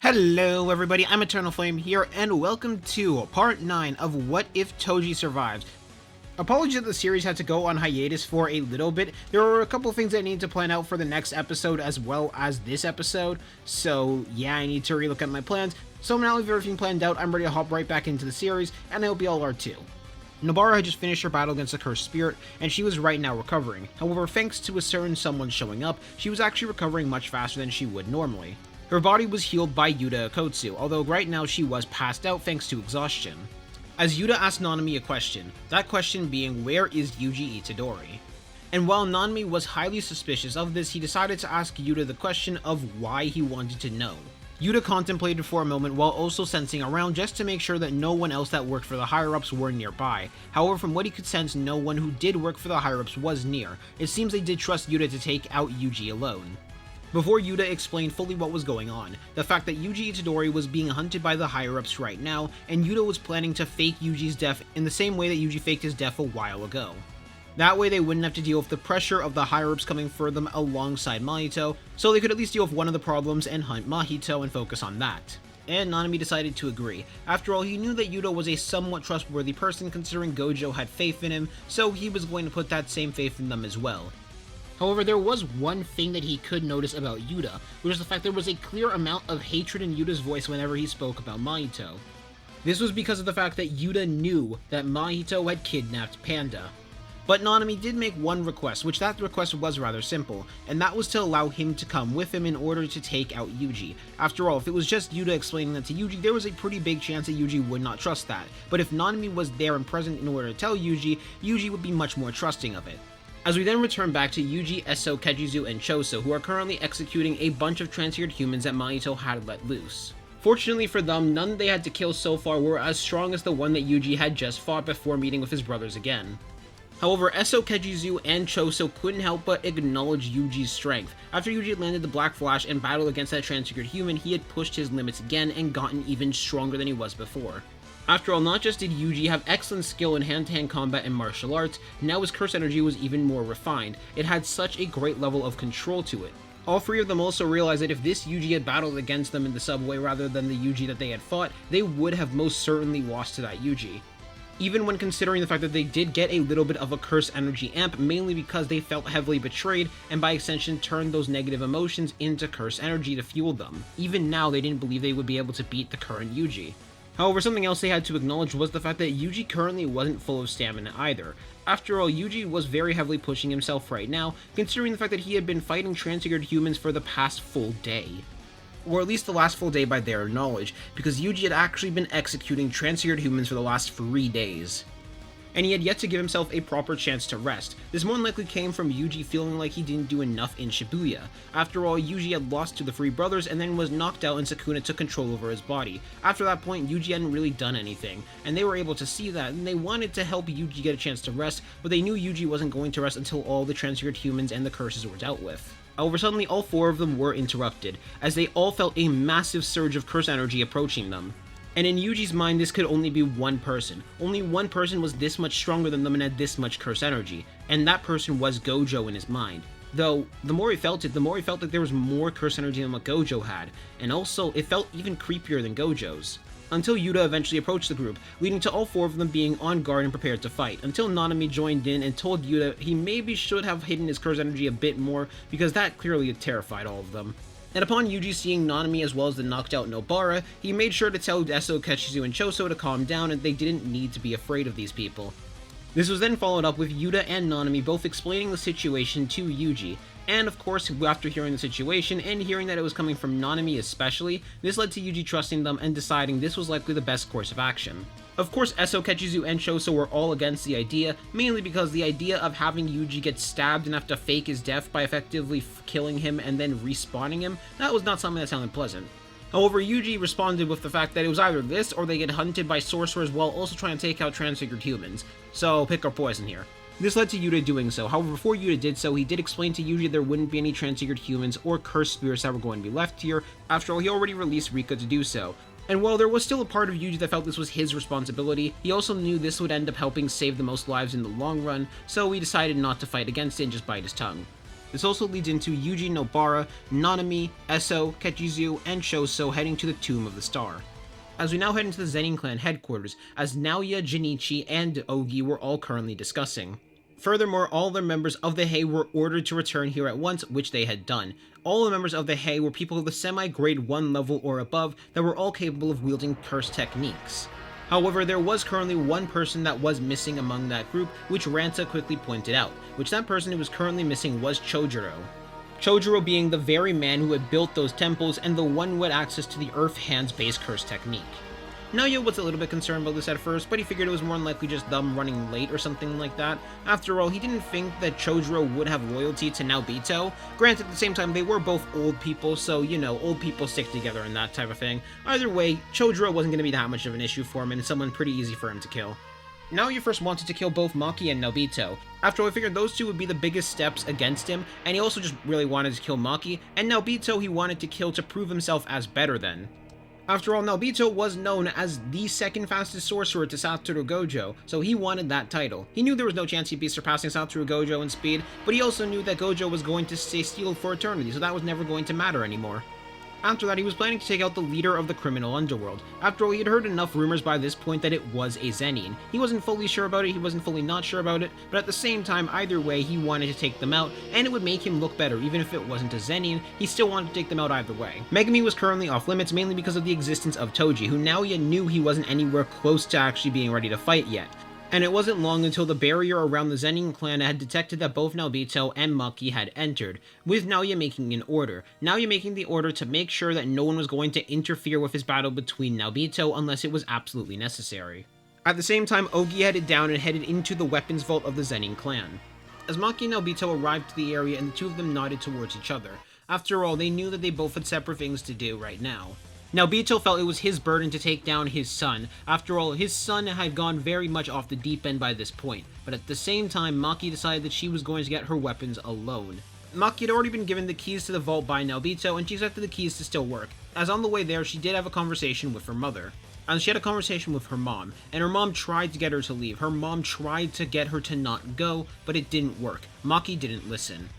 Hello everybody, I'm Eternal Flame here, and welcome to part 9 of What If Toji Survives. Apologies that the series had to go on hiatus for a little bit. There were a couple things I need to plan out for the next episode as well as this episode, so yeah, I need to relook at my plans. So now with everything planned out, I'm ready to hop right back into the series, and I hope you all are too. Nobara had just finished her battle against the cursed spirit, and she was right now recovering. However, thanks to a certain someone showing up, she was actually recovering much faster than she would normally. Her body was healed by Yuta Akotsu, although right now she was passed out thanks to exhaustion. As Yuta asked Nanami a question, that question being, where is Yuji Itadori? And while Nanami was highly suspicious of this, he decided to ask Yuta the question of why he wanted to know. Yuta contemplated for a moment while also sensing around just to make sure that no one else that worked for the higher-ups were nearby. However, from what he could sense, no one who did work for the higher-ups was near. It seems they did trust Yuta to take out Yuji alone. Before Yuta explained fully what was going on, the fact that Yuji Itadori was being hunted by the higher-ups right now, and Yuta was planning to fake Yuji's death in the same way that Yuji faked his death a while ago. That way they wouldn't have to deal with the pressure of the higher-ups coming for them alongside Mahito, so they could at least deal with one of the problems and hunt Mahito and focus on that. And Nanami decided to agree. After all, he knew that Yuta was a somewhat trustworthy person considering Gojo had faith in him, so he was going to put that same faith in them as well. However, there was one thing that he could notice about Yuta, which was the fact there was a clear amount of hatred in Yuta's voice whenever he spoke about Mahito. This was because of the fact that Yuta knew that Mahito had kidnapped Panda. But Nanami did make one request, which that request was rather simple, and that was to allow him to come with him in order to take out Yuji. After all, if it was just Yuta explaining that to Yuji, there was a pretty big chance that Yuji would not trust that. But if Nanami was there and present in order to tell Yuji, Yuji would be much more trusting of it. As we then return back to Yuji, Eso, Kejizu, and Choso, who are currently executing a bunch of transfigured humans that Mahito had let loose. Fortunately for them, none they had to kill so far were as strong as the one that Yuji had just fought before meeting with his brothers again. However, Eso, Kejizu, and Choso couldn't help but acknowledge Yuji's strength. After Yuji had landed the Black Flash and battled against that transfigured human, he had pushed his limits again and gotten even stronger than he was before. After all, not just did Yuji have excellent skill in hand-to-hand combat and martial arts, now his curse energy was even more refined. It had such a great level of control to it. All three of them also realized that if this Yuji had battled against them in the subway rather than the Yuji that they had fought, they would have most certainly lost to that Yuji. Even when considering the fact that they did get a little bit of a curse energy amp, mainly because they felt heavily betrayed, and by extension turned those negative emotions into curse energy to fuel them. Even now, they didn't believe they would be able to beat the current Yuji. However, something else they had to acknowledge was the fact that Yuji currently wasn't full of stamina either. After all, Yuji was very heavily pushing himself right now, considering the fact that he had been fighting transfigured humans for the past full day. Or at least the last full day by their knowledge, because Yuji had actually been executing transfigured humans for the last 3 days. And he had yet to give himself a proper chance to rest. This more than likely came from Yuji feeling like he didn't do enough in Shibuya. After all, Yuji had lost to the three brothers and then was knocked out and Sukuna took control over his body. After that point, Yuji hadn't really done anything, and they were able to see that, and they wanted to help Yuji get a chance to rest, but they knew Yuji wasn't going to rest until all the transfigured humans and the curses were dealt with. However, suddenly all four of them were interrupted, as they all felt a massive surge of curse energy approaching them. And in Yuji's mind, this could only be one person. Only one person was this much stronger than them and had this much curse energy, and that person was Gojo in his mind. Though, the more he felt it, the more he felt like there was more curse energy than what Gojo had, and also, it felt even creepier than Gojo's. Until Yuta eventually approached the group, leading to all four of them being on guard and prepared to fight, until Nanami joined in and told Yuta he maybe should have hidden his curse energy a bit more, because that clearly terrified all of them. And upon Yuji seeing Nanami as well as the knocked out Nobara, he made sure to tell Eso, Kechizu, and Choso to calm down and they didn't need to be afraid of these people. This was then followed up with Yuta and Nanami both explaining the situation to Yuji, and of course, after hearing the situation and hearing that it was coming from Nanami especially, this led to Yuji trusting them and deciding this was likely the best course of action. Of course, Eso, Kechizu, and Choso were all against the idea, mainly because the idea of having Yuji get stabbed and have to fake his death by effectively killing him and then respawning him, that was not something that sounded pleasant. However, Yuji responded with the fact that it was either this or they get hunted by sorcerers while also trying to take out transfigured humans, so pick our poison here. This led to Yuta doing so. However, before Yuta did so, he did explain to Yuji there wouldn't be any transfigured humans or cursed spirits that were going to be left here. After all, he already released Rika to do so. And while there was still a part of Yuji that felt this was his responsibility, he also knew this would end up helping save the most lives in the long run, so he decided not to fight against it and just bite his tongue. This also leads into Yuji, Nobara, Nanami, Eso, Kechizu, and Shoso heading to the Tomb of the Star. As we now head into the Zenin clan headquarters, as Naoya, Jinichi, and Ogi were all currently discussing. Furthermore, all the members of the Hei were ordered to return here at once, which they had done. All the members of the Hei were people of the semi-grade 1 level or above that were all capable of wielding curse techniques. However, there was currently one person that was missing among that group, which Ranta quickly pointed out, which that person who was currently missing was Chojuro. Chojuro being the very man who had built those temples and the one who had access to the Earth Hands based curse technique. Naoya was a little bit concerned about this at first, but he figured it was more than likely just them running late or something like that. After all, he didn't think that Chojuro would have loyalty to Naobito. Granted, at the same time, they were both old people, so, you know, old people stick together and that type of thing. Either way, Chojuro wasn't going to be that much of an issue for him, and someone pretty easy for him to kill. Naoya first wanted to kill both Maki and Naobito. After all, I figured those two would be the biggest steps against him, and he also just really wanted to kill Maki, and Naobito he wanted to kill to prove himself as better than. After all, Naobito was known as the second fastest sorcerer to Satoru Gojo, so he wanted that title. He knew there was no chance he'd be surpassing Satoru Gojo in speed, but he also knew that Gojo was going to stay sealed for eternity, so that was never going to matter anymore. After that, he was planning to take out the leader of the criminal underworld. After all, he had heard enough rumors by this point that it was a Zenin. He wasn't fully sure about it, he wasn't fully not sure about it, but at the same time, either way, he wanted to take them out, and it would make him look better. Even if it wasn't a Zenin, he still wanted to take them out either way. Megumi was currently off limits, mainly because of the existence of Toji, who Naoya knew he wasn't anywhere close to actually being ready to fight yet. And it wasn't long until the barrier around the Zenin clan had detected that both Naobito and Maki had entered, with Naoya making an order. Naoya making the order to make sure that no one was going to interfere with his battle between Naobito unless it was absolutely necessary. At the same time, Ogi headed down and headed into the weapons vault of the Zenin clan. As Maki and Naobito arrived to the area and the two of them nodded towards each other. After all, they knew that they both had separate things to do right now. Naobito felt it was his burden to take down his son. After all, his son had gone very much off the deep end by this point, but at the same time, Maki decided that she was going to get her weapons alone. Maki had already been given the keys to the vault by Naobito, and she expected the keys to still work, as on the way there, she did have a conversation with her mother. And she had a conversation with her mom, and her mom tried to get her to leave. Her mom tried to get her to not go, but it didn't work. Maki didn't listen.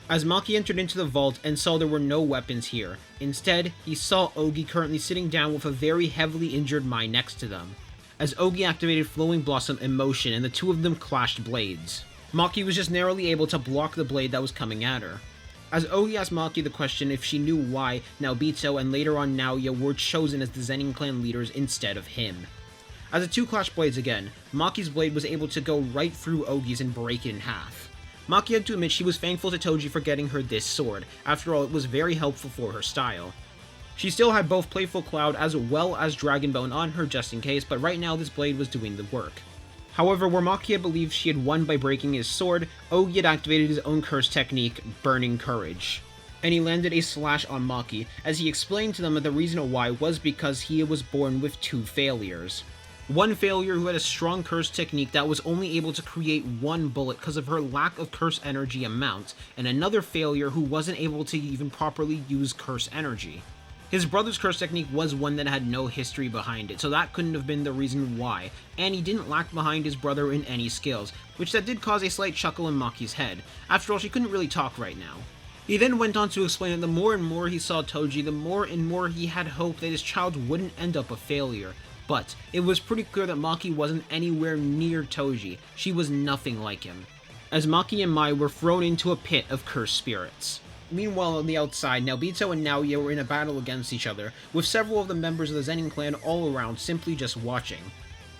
As Maki entered into the vault and saw there were no weapons here, instead, he saw Ogi currently sitting down with a very heavily injured Mai next to them. As Ogi activated Flowing Blossom in motion and the two of them clashed blades. Maki was just narrowly able to block the blade that was coming at her. As Ogi asked Maki the question if she knew why Naobito and later on Naoya were chosen as the Zenin clan leaders instead of him. As the two clashed blades again, Maki's blade was able to go right through Ogi's and break it in half. Maki had to admit she was thankful to Toji for getting her this sword. After all, it was very helpful for her style. She still had both Playful Cloud as well as Dragon Bone on her just in case, but right now this blade was doing the work. However, where Maki had believed she had won by breaking his sword, Ogi had activated his own curse technique, Burning Courage. And he landed a slash on Maki, as he explained to them that the reason why was because he was born with two failures. One failure who had a strong curse technique that was only able to create one bullet because of her lack of curse energy amount, and another failure who wasn't able to even properly use curse energy. His brother's curse technique was one that had no history behind it, so that couldn't have been the reason why, and he didn't lag behind his brother in any skills, which that did cause a slight chuckle in Maki's head. After all, she couldn't really talk right now. He then went on to explain that the more and more he saw Toji, the more and more he had hope that his child wouldn't end up a failure. But it was pretty clear that Maki wasn't anywhere near Toji. She was nothing like him. As Maki and Mai were thrown into a pit of cursed spirits. Meanwhile, on the outside, Naobito and Naoya were in a battle against each other, with several of the members of the Zenin clan all around simply just watching.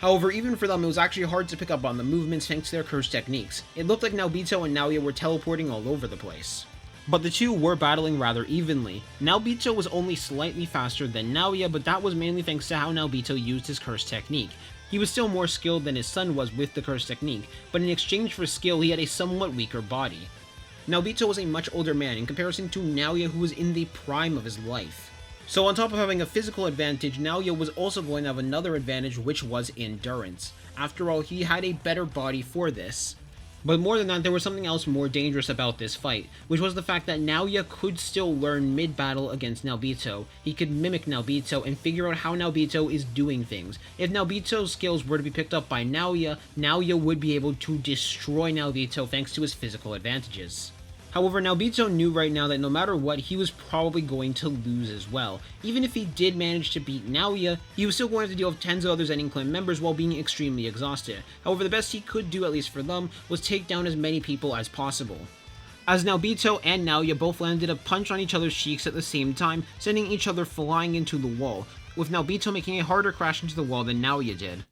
However, even for them, it was actually hard to pick up on the movements thanks to their curse techniques. It looked like Naobito and Naoya were teleporting all over the place. But the two were battling rather evenly. Naobito was only slightly faster than Naoya, but that was mainly thanks to how Naobito used his curse technique. He was still more skilled than his son was with the curse technique, but in exchange for skill he had a somewhat weaker body. Naobito was a much older man in comparison to Naoya, who was in the prime of his life. So on top of having a physical advantage, Naoya was also going to have another advantage, which was endurance. After all, he had a better body for this. But more than that, there was something else more dangerous about this fight, which was the fact that Naoya could still learn mid-battle against Naobito. He could mimic Naobito and figure out how Naobito is doing things. If Naobito's skills were to be picked up by Naoya, Naoya would be able to destroy Naobito thanks to his physical advantages. However, Naobito knew right now that no matter what, he was probably going to lose as well. Even if he did manage to beat Naoya, he was still going to have to deal with tens of other Zenin clan members while being extremely exhausted. However, the best he could do, at least for them, was take down as many people as possible. As Naobito and Naoya both landed a punch on each other's cheeks at the same time, sending each other flying into the wall, with Naobito making a harder crash into the wall than Naoya did.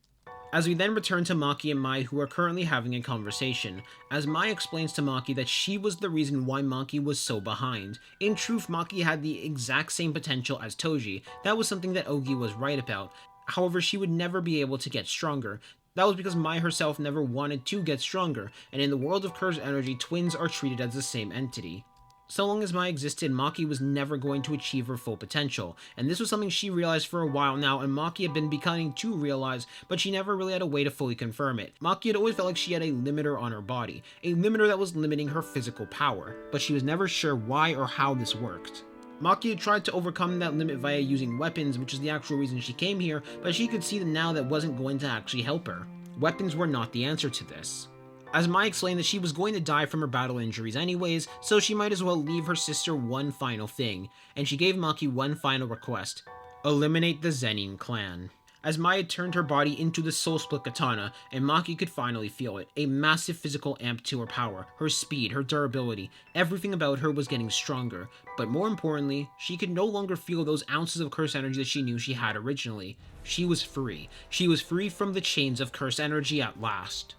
As we then return to Maki and Mai, who are currently having a conversation, as Mai explains to Maki that she was the reason why Maki was so behind. In truth, Maki had the exact same potential as Toji. That was something that Ogi was right about. However, she would never be able to get stronger. That was because Mai herself never wanted to get stronger, and in the world of cursed energy, twins are treated as the same entity. So long as Mai existed, Maki was never going to achieve her full potential, and this was something she realized for a while now, and Maki had been becoming to realize, but she never really had a way to fully confirm it. Maki had always felt like she had a limiter on her body, a limiter that was limiting her physical power, but she was never sure why or how this worked. Maki had tried to overcome that limit via using weapons, which is the actual reason she came here, but she could see that now that wasn't going to actually help her. Weapons were not the answer to this. As Mai explained that she was going to die from her battle injuries anyways, so she might as well leave her sister one final thing, and she gave Maki one final request: eliminate the Zenin clan. As Mai had turned her body into the Soul Split Katana, and Maki could finally feel it, a massive physical amp to her power, her speed, her durability, everything about her was getting stronger, but more importantly, she could no longer feel those ounces of curse energy that she knew she had originally. She was free. She was free from the chains of curse energy at last.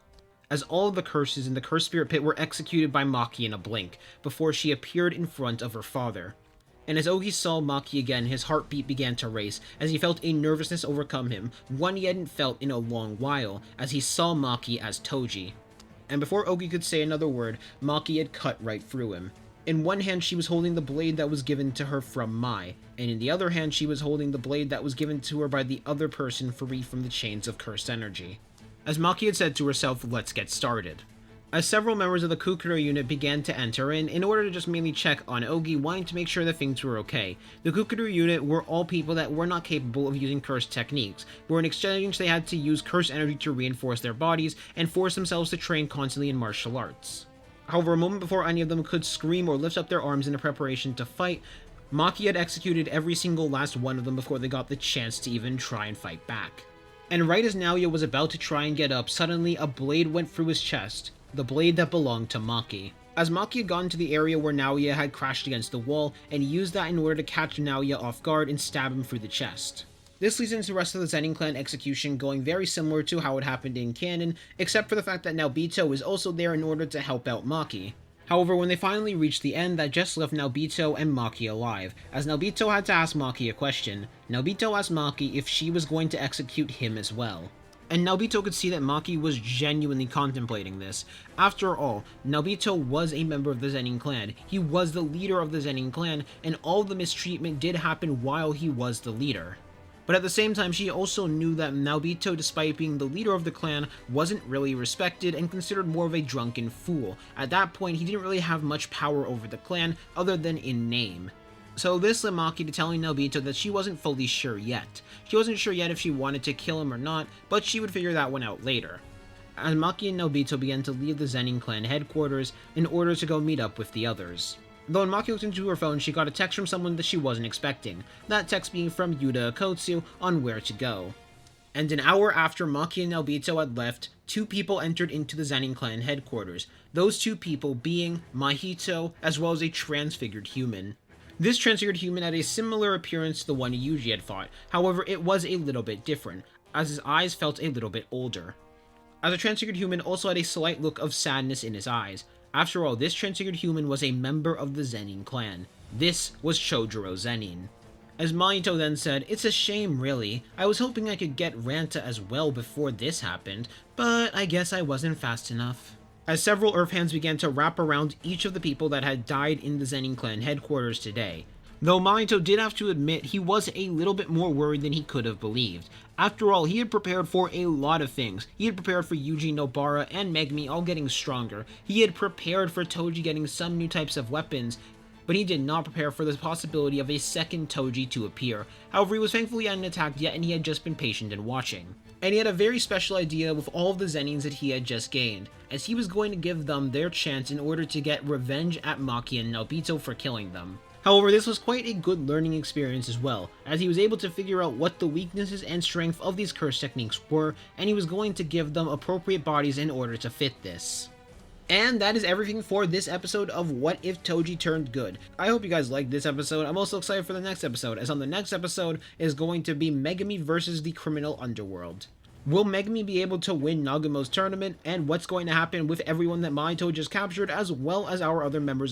As all of the curses in the Cursed Spirit Pit were executed by Maki in a blink, before she appeared in front of her father. And as Ogi saw Maki again, his heartbeat began to race, as he felt a nervousness overcome him, one he hadn't felt in a long while, as he saw Maki as Toji. And before Ogi could say another word, Maki had cut right through him. In one hand she was holding the blade that was given to her from Mai, and in the other hand she was holding the blade that was given to her by the other person free from the chains of cursed energy. As Maki had said to herself, let's get started. As several members of the Kukuro unit began to enter in order to just mainly check on Ogi, wanting to make sure that things were okay. The Kukuro unit were all people that were not capable of using cursed techniques, where in exchange they had to use cursed energy to reinforce their bodies and force themselves to train constantly in martial arts. However, a moment before any of them could scream or lift up their arms in a preparation to fight, Maki had executed every single last one of them before they got the chance to even try and fight back. And right as Naoya was about to try and get up, suddenly a blade went through his chest, the blade that belonged to Maki. As Maki had gone to the area where Naoya had crashed against the wall, and used that in order to catch Naoya off guard and stab him through the chest. This leads into the rest of the Zenin clan execution going very similar to how it happened in canon, except for the fact that Naobito is also there in order to help out Maki. However, when they finally reached the end, that just left Naobito and Maki alive, as Naobito had to ask Maki a question. Naobito asked Maki if she was going to execute him as well. And Naobito could see that Maki was genuinely contemplating this. After all, Naobito was a member of the Zenin clan, he was the leader of the Zenin clan, and all the mistreatment did happen while he was the leader. But at the same time, she also knew that Naobito, despite being the leader of the clan, wasn't really respected and considered more of a drunken fool. At that point, he didn't really have much power over the clan, other than in name. So this led Maki to telling Naobito that she wasn't fully sure yet. She wasn't sure yet if she wanted to kill him or not, but she would figure that one out later. As Maki and Naobito began to leave the Zenin clan headquarters in order to go meet up with the others. Though when Maki looked into her phone, she got a text from someone that she wasn't expecting, that text being from Yuta Akotsu on where to go. And an hour after Maki and Naobito had left, two people entered into the Zenin clan headquarters, those two people being Mahito as well as a transfigured human. This transfigured human had a similar appearance to the one Yuji had fought, however it was a little bit different, as his eyes felt a little bit older. As a transfigured human also had a slight look of sadness in his eyes. After all, this transfigured human was a member of the Zenin clan. This was Chojuro Zenin. As Mahito then said, "It's a shame really. I was hoping I could get Ranta as well before this happened, but I guess I wasn't fast enough." As several earth hands began to wrap around each of the people that had died in the Zenin clan headquarters today. Though Mahito did have to admit he was a little bit more worried than he could have believed. After all, he had prepared for a lot of things. He had prepared for Yuji, Nobara, and Megumi all getting stronger. He had prepared for Toji getting some new types of weapons. but he did not prepare for the possibility of a second Toji to appear. However, he was thankfully hadn't attacked yet, and he had just been patient and watching. And he had a very special idea with all of the Zenins that he had just gained, as he was going to give them their chance in order to get revenge at Maki and Nobito for killing them. However, this was quite a good learning experience as well, as he was able to figure out what the weaknesses and strength of these curse techniques were, and he was going to give them appropriate bodies in order to fit this. And that is everything for this episode of What If Toji Turned Good. I hope you guys liked this episode. I'm also excited for the next episode, as on the next episode is going to be Megumi versus the criminal underworld. Will Megumi be able to win Nagumo's tournament, and what's going to happen with everyone that Mahito just captured, as well as our other members